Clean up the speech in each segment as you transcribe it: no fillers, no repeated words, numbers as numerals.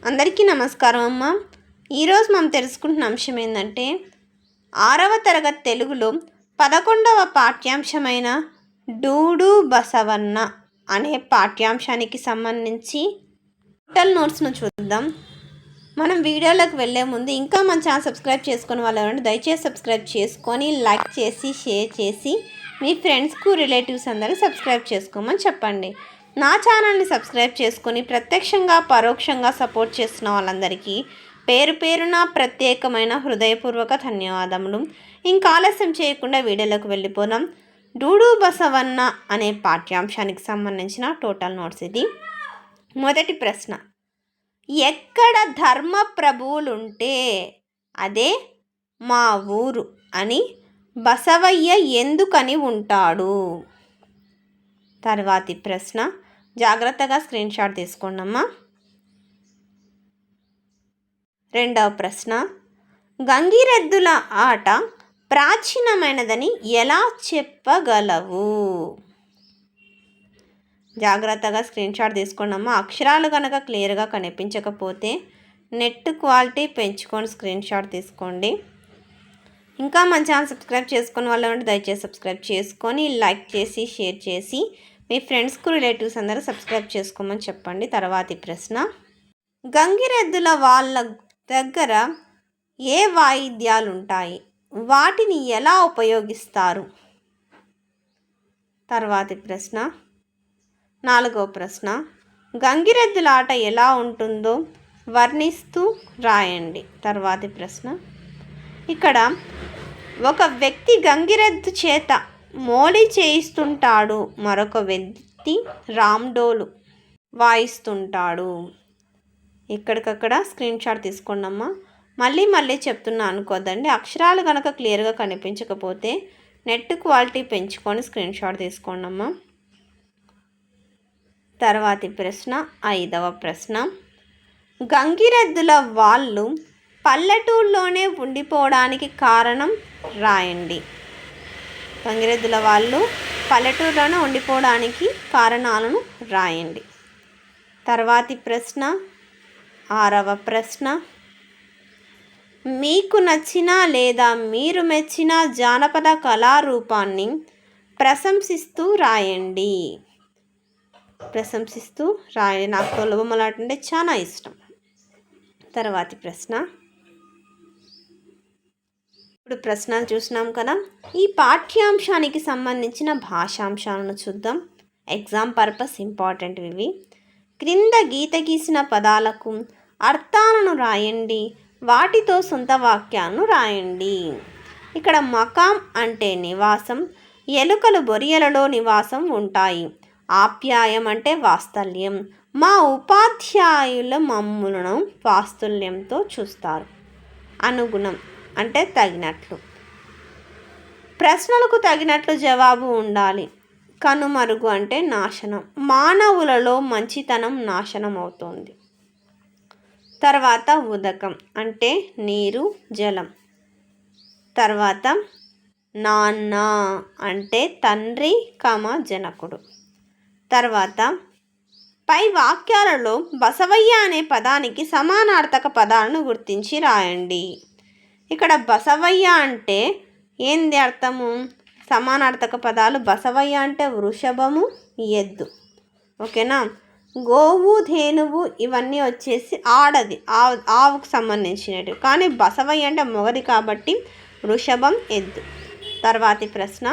అందరికీ నమస్కారం అమ్మ. ఈరోజు మనం తెలుసుకుంటున్న అంశం ఏంటంటే 6వ తరగతి తెలుగులో 11వ పాఠ్యాంశమైన డూడు బసవన్న అనే పాఠ్యాంశానికి సంబంధించి టోటల్ నోట్స్ను చూద్దాం. మనం వీడియోలోకి వెళ్ళే ముందు ఇంకా మన ఛానల్ సబ్స్క్రైబ్ చేసుకుని వాళ్ళు ఎవరంటే దయచేసి సబ్స్క్రైబ్ చేసుకొని లైక్ చేసి షేర్ చేసి మీ ఫ్రెండ్స్కు రిలేటివ్స్ అందరూ సబ్స్క్రైబ్ చేసుకోమని చెప్పండి. నా ఛానల్ని సబ్స్క్రైబ్ చేసుకొని ప్రత్యక్షంగా పరోక్షంగా సపోర్ట్ చేస్తున్న వాళ్ళందరికీ పేరు పేరున ప్రత్యేకమైన హృదయపూర్వక ధన్యవాదములు. ఇంకా ఆలస్యం చేయకుండా వీడియోలోకి వెళ్ళిపోదాం. డూడు బసవన్న అనే పాఠ్యాంశానికి సంబంధించిన టోటల్ నోట్స్ ఇది. మొదటి ప్రశ్న, ఎక్కడ ధర్మ ప్రభువులుంటే అదే మా ఊరు అని బసవయ్య ఎందుకని ఉంటాడు? తర్వాతి ప్రశ్న, జాగ్రత్తగా స్క్రీన్ షాట్ తీసుకోండి అమ్మా. రెండవ ప్రశ్న, గంగిరెద్దుల ఆట ప్రాచీనమైనదని ఎలా చెప్పగలవు? జాగ్రత్తగా స్క్రీన్ షాట్ తీసుకోండి అమ్మా. అక్షరాలు కనుక క్లియర్గా కనిపించకపోతే నెట్ క్వాలిటీ పెంచుకొని స్క్రీన్ షాట్ తీసుకోండి. ఇంకా మన ఛానల్ సబ్స్క్రైబ్ చేసుకుని వాళ్ళు ఉంటే దయచేసి సబ్స్క్రైబ్ చేసుకొని లైక్ చేసి షేర్ చేసి మీ ఫ్రెండ్స్కు రిలేటివ్స్ అందరూ సబ్స్క్రైబ్ చేసుకోమని చెప్పండి. తర్వాతి ప్రశ్న, గంగిరెద్దుల వాళ్ళ దగ్గర ఏ వాయిద్యాలు ఉంటాయి, వాటిని ఎలా ఉపయోగిస్తారు? తర్వాతి ప్రశ్న, నాలుగవ ప్రశ్న, గంగిరెద్దుల ఆట ఎలా ఉంటుందో వర్ణిస్తూ రాయండి. తర్వాతి ప్రశ్న, ఇక్కడ ఒక వ్యక్తి గంగిరెద్దు చేత మోళి చేయిస్తుంటాడు, మరొక వ్యక్తి రామ్డోలు వాయిస్తుంటాడు. ఇక్కడికక్కడ స్క్రీన్ షాట్ తీసుకోండమ్మా. మళ్ళీ చెప్తున్నా అనుకోదండి. అక్షరాలు కనుక క్లియర్గా కనిపించకపోతే నెట్ క్వాలిటీ పెంచుకొని స్క్రీన్ షాట్ తీసుకోండమ్మా. తర్వాతి ప్రశ్న, ఐదవ ప్రశ్న, గంగిరెద్దుల వాళ్ళు పల్లెటూరులోనే ఉండిపోవడానికి కారణం రాయండి. గంగిరెద్దుల వాళ్ళు పల్లెటూరులోనే ఉండిపోవడానికి కారణాలను రాయండి. తర్వాతి ప్రశ్న, ఆరవ ప్రశ్న, మీకు నచ్చిన లేదా మీరు మెచ్చిన జానపద కళారూపాన్ని ప్రశంసిస్తూ రాయండి. నాకు తొలబొమ్మలాట అంటే చాలా ఇష్టం. తర్వాతి ప్రశ్న, ఇప్పుడు ప్రశ్నలు చూసినాం కదా. ఈ పాఠ్యాంశానికి సంబంధించిన భాషాంశాలను చూద్దాం. ఎగ్జామ్ పర్పస్ ఇంపార్టెంట్ ఇవి. క్రింద గీత గీసిన పదాలకు అర్థాలను రాయండి, వాటితో సొంత వాక్యాలను రాయండి. ఇక్కడ మకాం అంటే నివాసం, ఎలుకలు బొరియలలో నివాసం ఉంటాయి. ఆప్యాయం అంటే వాత్సల్యం, మా ఉపాధ్యాయుల మమ్ములను వాత్సల్యంతో చూస్తారు. అనుగుణం అంటే తగినట్లు, ప్రశ్నలకు తగినట్లు జవాబు ఉండాలి. కనుమరుగు అంటే నాశనం, మానవులలో మంచితనం నాశనం అవుతుంది. తర్వాత ఉదకం అంటే నీరు జలం. తర్వాత నాన్న అంటే తండ్రి జనకుడు. తర్వాత పై వాక్యాలలో బసవయ్య అనే పదానికి సమానార్థక పదాలను గుర్తించి రాయండి. ఇక్కడ బసవయ్య అంటే ఏంది అర్థము? సమానార్థక పదాలు బసవయ్య అంటే వృషభము, ఎద్దు. ఓకేనా? గోవు, ధేనువు ఇవన్నీ వచ్చేసి ఆడది, ఆవుకు సంబంధించినవి. కానీ బసవయ్య అంటే మొగది కాబట్టి వృషభం, ఎద్దు. తర్వాతి ప్రశ్న,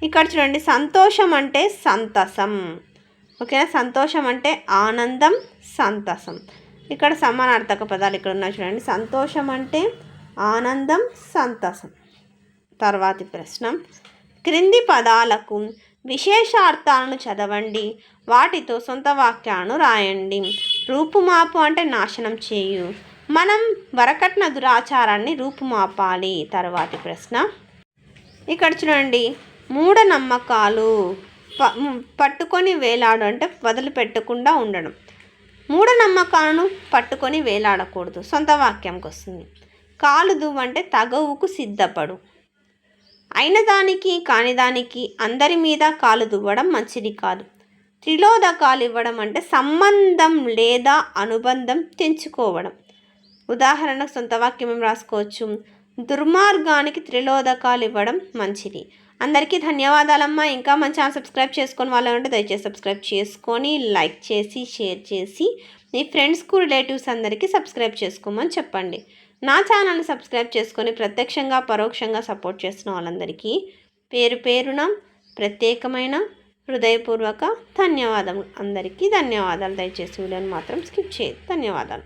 ఇక్కడ చూడండి, సంతోషం అంటే సంతసం. ఓకేనా? సంతోషం అంటే ఆనందం, సంతసం. ఇక్కడ సమానార్థక పదాలు ఇక్కడ ఉన్నాయి చూడండి. సంతోషం అంటే ఆనందం, సంతసం. తర్వాతి ప్రశ్న, క్రింది పదాలకు విశేషార్థాలను చదవండి, వాటితో సొంత వాక్యాలను రాయండి. రూపుమాపు అంటే నాశనం చేయు, మనం వరకట్న దురాచారాన్ని రూపుమాపాలి. తర్వాతి ప్రశ్న, ఇక్కడ చూడండి, మూఢనమ్మకాలు పట్టుకొని వేలాడు అంటే వదిలిపెట్టకుండా ఉండడం. మూఢనమ్మకాలను పట్టుకొని వేలాడకూడదు. సొంత వాక్యంకి వస్తుంది. కాలు దువ్వు అంటే తగవుకు సిద్ధపడు. అయిన దానికి కాని దానికి అందరి మీద కాలు దువ్వడం మంచిది కాదు. త్రిలోదకాలు ఇవ్వడం అంటే సంబంధం లేదా అనుబంధం తెంచుకోవడం. ఉదాహరణకు సొంత వాక్యం ఏం రాసుకోవచ్చు, దుర్మార్గానికి త్రిలోదకాలు ఇవ్వడం మంచిది. అందరికీ ధన్యవాదాలమ్మా. ఇంకా మన ఛానల్ సబ్స్క్రైబ్ చేసుకొని వాళ్ళు ఉంటే దయచేసి సబ్స్క్రైబ్ చేసుకొని లైక్ చేసి షేర్ చేసి మీ ఫ్రెండ్స్కు రిలేటివ్స్ అందరికీ సబ్స్క్రైబ్ చేసుకోమని చెప్పండి. నా ఛానల్ని సబ్స్క్రైబ్ చేసుకొని ప్రత్యక్షంగా పరోక్షంగా సపోర్ట్ చేస్తున్న వాళ్ళందరికీ పేరు పేరున ప్రత్యేకమైన హృదయపూర్వక ధన్యవాదములు. అందరికీ ధన్యవాదాలు. దయచేసి వీడియోని మాత్రం స్కిప్ చేయదు. ధన్యవాదాలు.